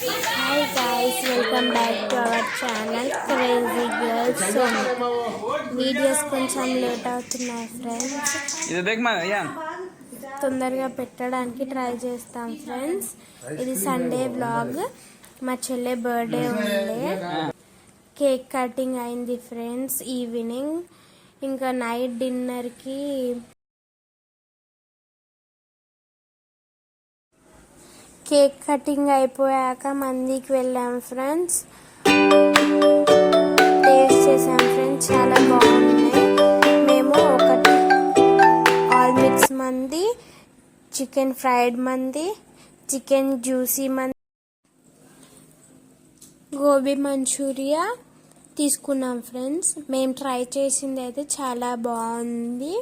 Hi guys, welcome back to our channel Crazy Girls. So videos కొంచెం late అవుతున్నాయి friends, తొందరగా పెట్టడానికి try చేస్తాం ఫ్రెండ్స్. ఇది సండే వ్లాగ్. మా చెల్లె బర్త్డే ఉండే, కేక్ కటింగ్ అయింది ఫ్రెండ్స్ ఈవినింగ్. ఇంకా నైట్ డిన్నర్కి కేక్ కటింగ్ అయిపోయాక మందికి వెళ్ళాం ఫ్రెండ్స్. టేస్ట్ చేసాం ఫ్రెండ్స్, చాలా బాగున్నాయి. మేము ఒకటి ఆల్ మిక్స్ మంది, చికెన్ ఫ్రైడ్ మంది, చికెన్ జ్యూసీ మంది, గోబీ మంచూరియా తీసుకున్నాం ఫ్రెండ్స్. మేము ట్రై చేసింది అయితే చాలా బాగుంది.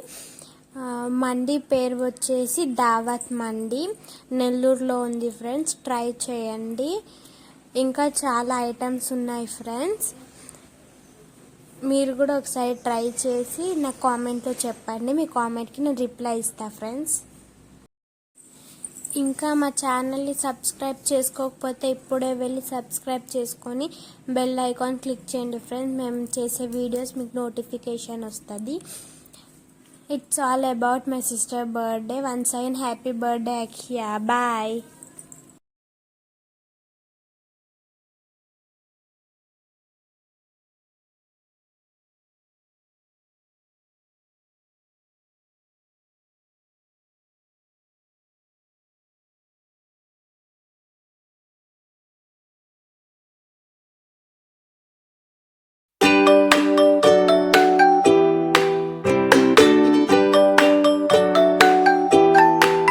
మండి పేరు వచ్చేసి దావత్ మండి, నెల్లూరులో ఉంది ఫ్రెండ్స్. ట్రై చేయండి. ఇంకా చాలా ఐటమ్స్ ఉన్నాయి ఫ్రెండ్స్. మీరు కూడా ఒకసారి ట్రై చేసి నాకు కామెంట్లో చెప్పండి. మీ కామెంట్కి నేను రిప్లై ఇస్తాను ఫ్రెండ్స్. ఇంకా మా ఛానల్ని సబ్స్క్రైబ్ చేసుకోకపోతే ఇప్పుడే వెళ్ళి సబ్స్క్రైబ్ చేసుకొని బెల్ ఐకాన్ క్లిక్ చేయండి ఫ్రెండ్స్. మేము చేసే వీడియోస్ మీకు నోటిఫికేషన్ వస్తుంది. It's all about my sister's birthday. Once again, happy birthday, Akia. Bye.